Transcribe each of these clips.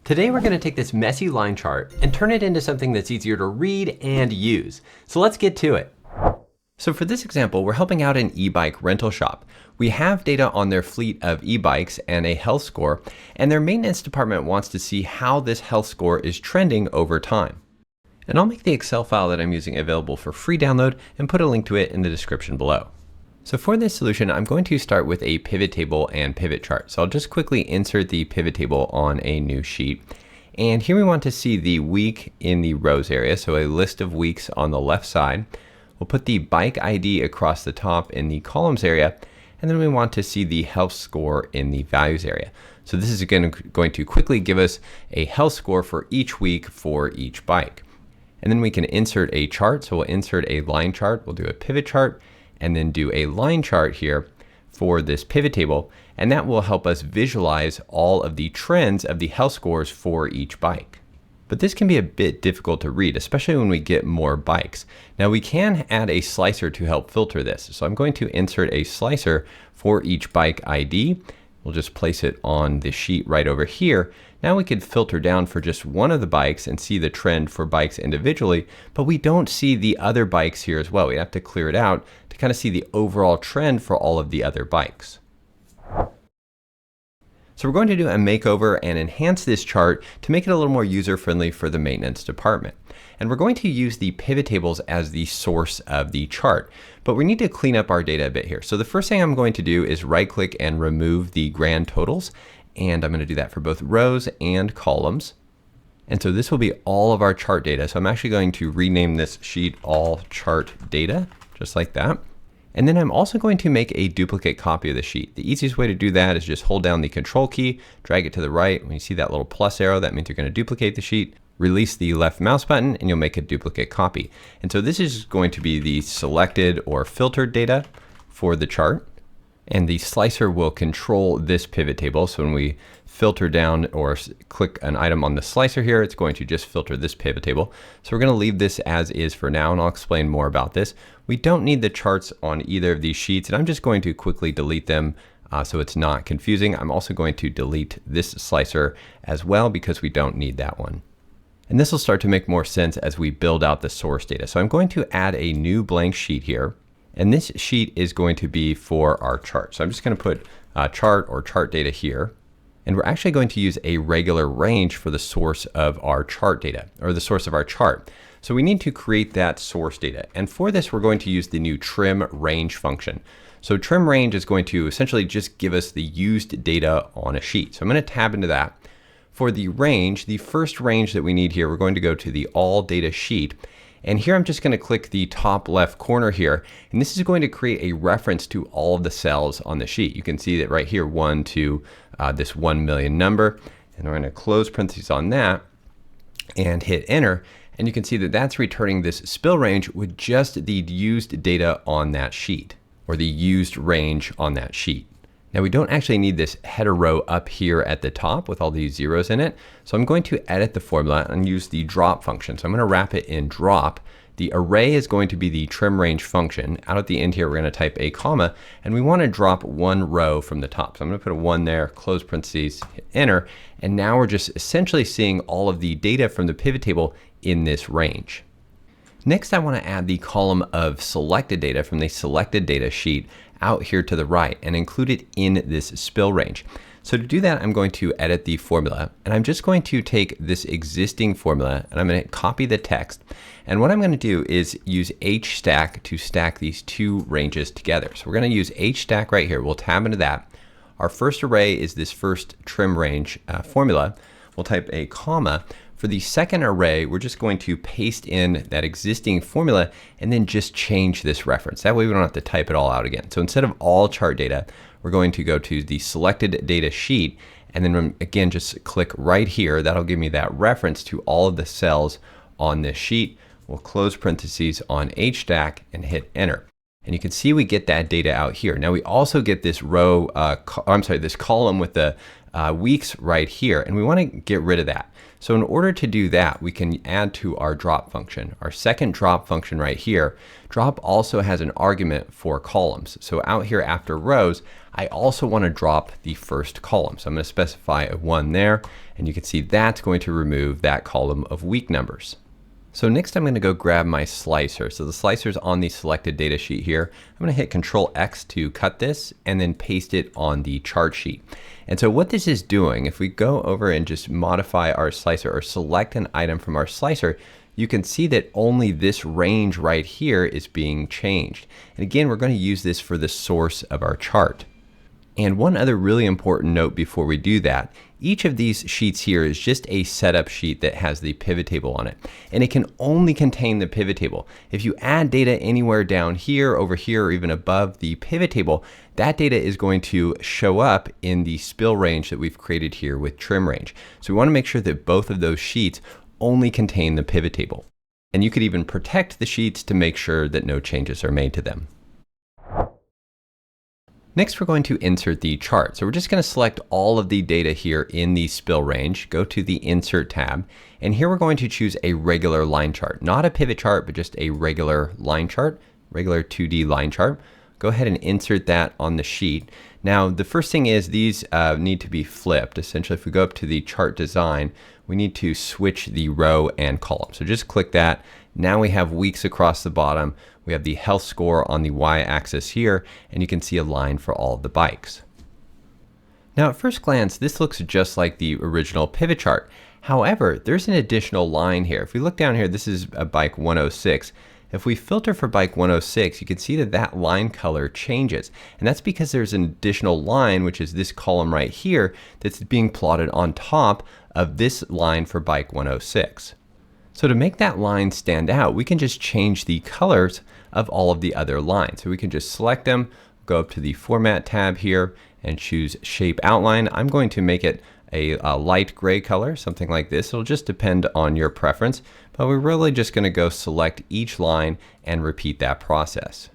Today we're going to take this messy line chart and turn it into something that's easier to read and use. So let's get to it. So for this example, we're helping out an e-bike rental shop. We have data on their fleet of e-bikes and a health score, and their maintenance department wants to see how this health score is trending over time. And I'll make the Excel file that I'm using available for free download and put a link to it in the description below. So for this solution, I'm going to start with a pivot table and pivot chart. So I'll just quickly insert the pivot table on a new sheet. And here we want to see the week in the rows area. So a list of weeks on the left side. We'll put the bike ID across the top in the columns area. And then we want to see the health score in the values area. So this is again going to quickly give us a health score for each week for each bike. And then we can insert a chart. So we'll insert a line chart. We'll do a pivot chart, and then do a line chart here for this pivot table. And that will help us visualize all of the trends of the health scores for each bike. But this can be a bit difficult to read, especially when we get more bikes. Now we can add a slicer to help filter this. So I'm going to insert a slicer for each bike ID. We'll just place it on the sheet right over here. Now we could filter down for just one of the bikes and see the trend for bikes individually, but we don't see the other bikes here as well. We have to clear it out to kind of see the overall trend for all of the other bikes. So we're going to do a makeover and enhance this chart to make it a little more user-friendly for the maintenance department. And we're going to use the pivot tables as the source of the chart, but we need to clean up our data a bit here. So the first thing I'm going to do is right-click and remove the grand totals. And I'm going to do that for both rows and columns. And so this will be all of our chart data. So I'm actually going to rename this sheet all chart data, just like that. And then I'm also going to make a duplicate copy of the sheet. The easiest way to do that is just hold down the control key, drag it to the right. When you see that little plus arrow, that means you're going to duplicate the sheet. Release the left mouse button and you'll make a duplicate copy. And so this is going to be the selected or filtered data for the chart. And the slicer will control this pivot table. So when we filter down or click an item on the slicer here, it's going to just filter this pivot table. So we're going to leave this as is for now, and I'll explain more about this. We don't need the charts on either of these sheets, and I'm just going to quickly delete them so it's not confusing. I'm also going to delete this slicer as well because we don't need that one. And this will start to make more sense as we build out the source data. So I'm going to add a new blank sheet here. And this sheet is going to be for our chart. So I'm just going to put chart or chart data here. And we're actually going to use a regular range for the source of our chart data, or the source of our chart. So we need to create that source data. And for this, we're going to use the new TRIMRANGE function. So TRIMRANGE is going to essentially just give us the used data on a sheet. So I'm going to tab into that. For the range, the first range that we need here, we're going to go to the all data sheet. And here I'm just going to click the top left corner here, and this is going to create a reference to all of the cells on the sheet. You can see that right here, 1 to this 1 million number, and we're going to close parentheses on that and hit enter. And you can see that that's returning this spill range with just the used data on that sheet, or the used range on that sheet. Now we don't actually need this header row up here at the top with all these zeros in it. So I'm going to edit the formula and use the drop function. So I'm going to wrap it in drop. The array is going to be the TRIMRANGE function. Out at the end here, we're going to type a comma, and we want to drop one row from the top. So I'm going to put a 1 there, close parentheses, hit enter. And now we're just essentially seeing all of the data from the pivot table in this range. Next, I want to add the column of selected data from the selected data sheet out here to the right and include it in this spill range. So to do that, I'm going to edit the formula, and I'm just going to take this existing formula and I'm going to copy the text. And what I'm going to do is use HSTACK to stack these two ranges together. So we're going to use HSTACK right here. We'll tab into that. Our first array is this first TRIMRANGE formula. We'll type a comma. For the second array, we're just going to paste in that existing formula and then just change this reference. That way we don't have to type it all out again. So instead of all chart data, we're going to go to the selected data sheet, and then again, just click right here. That'll give me that reference to all of the cells on this sheet. We'll close parentheses on HSTACK and hit enter. And you can see we get that data out here. Now we also get this row, this column with the weeks right here, and we want to get rid of that. So in order to do that, we can add to our drop function. Our second drop function right here, drop also has an argument for columns. So out here after rows, I also want to drop the first column. So I'm going to specify a 1 there, and you can see that's going to remove that column of week numbers. So next I'm going to go grab my slicer. So the slicer's on the selected data sheet here. I'm going to hit Control X to cut this and then paste it on the chart sheet. And so what this is doing, if we go over and just modify our slicer or select an item from our slicer, you can see that only this range right here is being changed. And again, we're going to use this for the source of our chart. And one other really important note before we do that, each of these sheets here is just a setup sheet that has the pivot table on it. And it can only contain the pivot table. If you add data anywhere down here, over here, or even above the pivot table, that data is going to show up in the spill range that we've created here with TRIMRANGE. So we want to make sure that both of those sheets only contain the pivot table. And you could even protect the sheets to make sure that no changes are made to them. Next, we're going to insert the chart. So we're just going to select all of the data here in the spill range, go to the Insert tab, and here we're going to choose a regular line chart. Not a pivot chart, but just a regular line chart, regular 2D line chart. Go ahead and insert that on the sheet. Now, the first thing is these need to be flipped. Essentially, if we go up to the chart design, we need to switch the row and column. So just click that. Now we have weeks across the bottom. We have the health score on the y-axis here, and you can see a line for all of the bikes. Now at first glance, this looks just like the original pivot chart. However, there's an additional line here. If we look down here, this is a bike 106. If we filter for bike 106, you can see that that line color changes. And that's because there's an additional line, which is this column right here, that's being plotted on top of this line for bike 106. So to make that line stand out, we can just change the colors of all of the other lines. So we can just select them, go up to the Format tab here, and choose Shape Outline. I'm going to make it a light gray color, something like this. It'll just depend on your preference, but we're really just going to go select each line and repeat that process.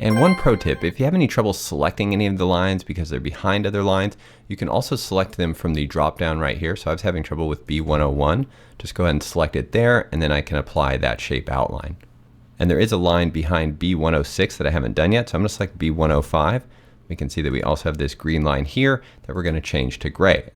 And one pro tip, if you have any trouble selecting any of the lines because they're behind other lines, you can also select them from the drop down right here. So I was having trouble with B101. Just go ahead and select it there, and then I can apply that shape outline. And there is a line behind B106 that I haven't done yet, so I'm going to select B105. We can see that we also have this green line here that we're going to change to gray.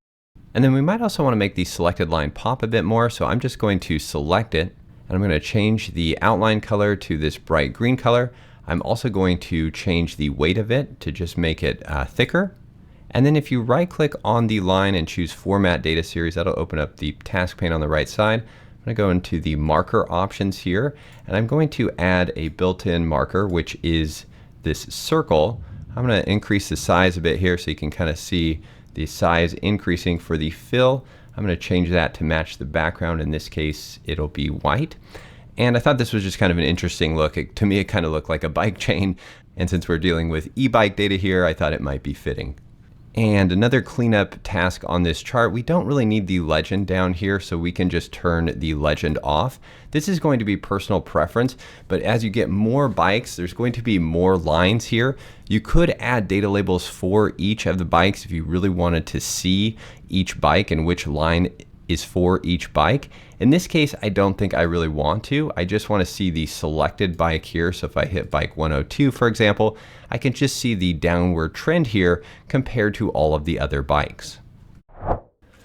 And then we might also want to make the selected line pop a bit more, so I'm just going to select it, and I'm going to change the outline color to this bright green color. I'm also going to change the weight of it to just make it thicker. And then if you right click on the line and choose Format Data Series, that'll open up the task pane on the right side. I'm going to go into the marker options here, and I'm going to add a built-in marker, which is this circle. I'm going to increase the size a bit here so you can kind of see the size increasing for the fill. I'm going to change that to match the background. In this case, it'll be white. And I thought this was just kind of an interesting look. To me, it kind of looked like a bike chain. And since we're dealing with e-bike data here, I thought it might be fitting. And another cleanup task on this chart, we don't really need the legend down here, so we can just turn the legend off. This is going to be personal preference, but as you get more bikes, there's going to be more lines here. You could add data labels for each of the bikes if you really wanted to see each bike and which line is for each bike. In this case, I don't think I really want to. I just want to see the selected bike here. So if I hit bike 102, for example, I can just see the downward trend here compared to all of the other bikes.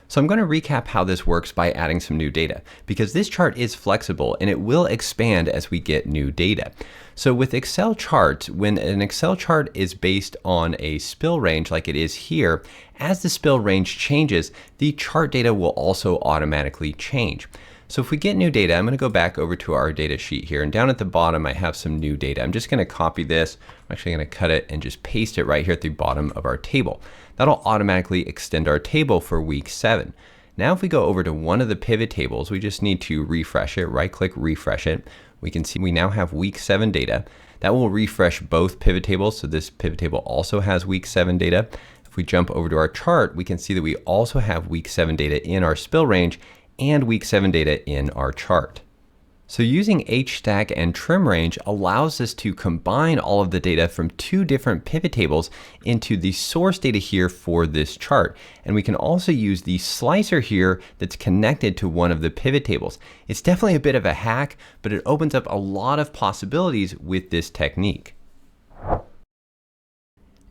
So I'm going to recap how this works by adding some new data, because this chart is flexible and it will expand as we get new data. So with Excel charts, when an Excel chart is based on a spill range like it is here, as the spill range changes, the chart data will also automatically change. So if we get new data, I'm going to go back over to our data sheet here, and down at the bottom I have some new data. I'm just going to copy this. I'm actually going to cut it and just paste it right here at the bottom of our table. That'll automatically extend our table for week 7. Now if we go over to one of the pivot tables, we just need to refresh it, right click refresh it. We can see we now have week 7 data. That will refresh both pivot tables, so this pivot table also has week 7 data. If we jump over to our chart, we can see that we also have week 7 data in our spill range and week 7 data in our chart. So using HSTACK and TRIMRANGE allows us to combine all of the data from two different pivot tables into the source data here for this chart. And we can also use the slicer here that's connected to one of the pivot tables. It's definitely a bit of a hack, but it opens up a lot of possibilities with this technique.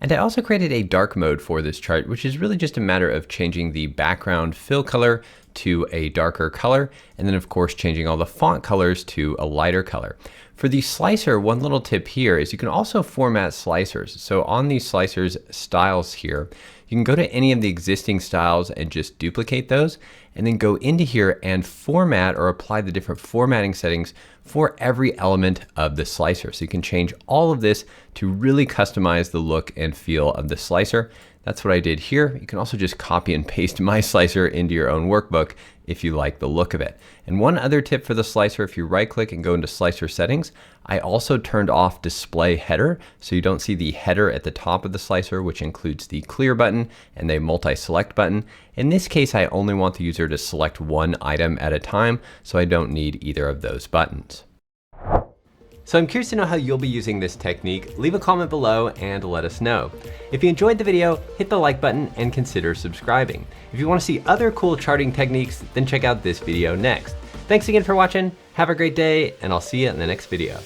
And I also created a dark mode for this chart, which is really just a matter of changing the background fill color to a darker color, and then of course changing all the font colors to a lighter color. For the slicer, one little tip here is you can also format slicers. So on these slicers styles here, you can go to any of the existing styles and just duplicate those, and then go into here and format or apply the different formatting settings for every element of the slicer. So you can change all of this to really customize the look and feel of the slicer. That's what I did here. You can also just copy and paste my slicer into your own workbook if you like the look of it. And one other tip for the slicer, if you right click and go into slicer settings, I also turned off display header, so you don't see the header at the top of the slicer, which includes the clear button and the multi-select button. In this case, I only want the user to select one item at a time, so I don't need either of those buttons. So I'm curious to know how you'll be using this technique. Leave a comment below and let us know. If you enjoyed the video, hit the like button and consider subscribing. If you want to see other cool charting techniques, then check out this video next. Thanks again for watching, have a great day, and I'll see you in the next video.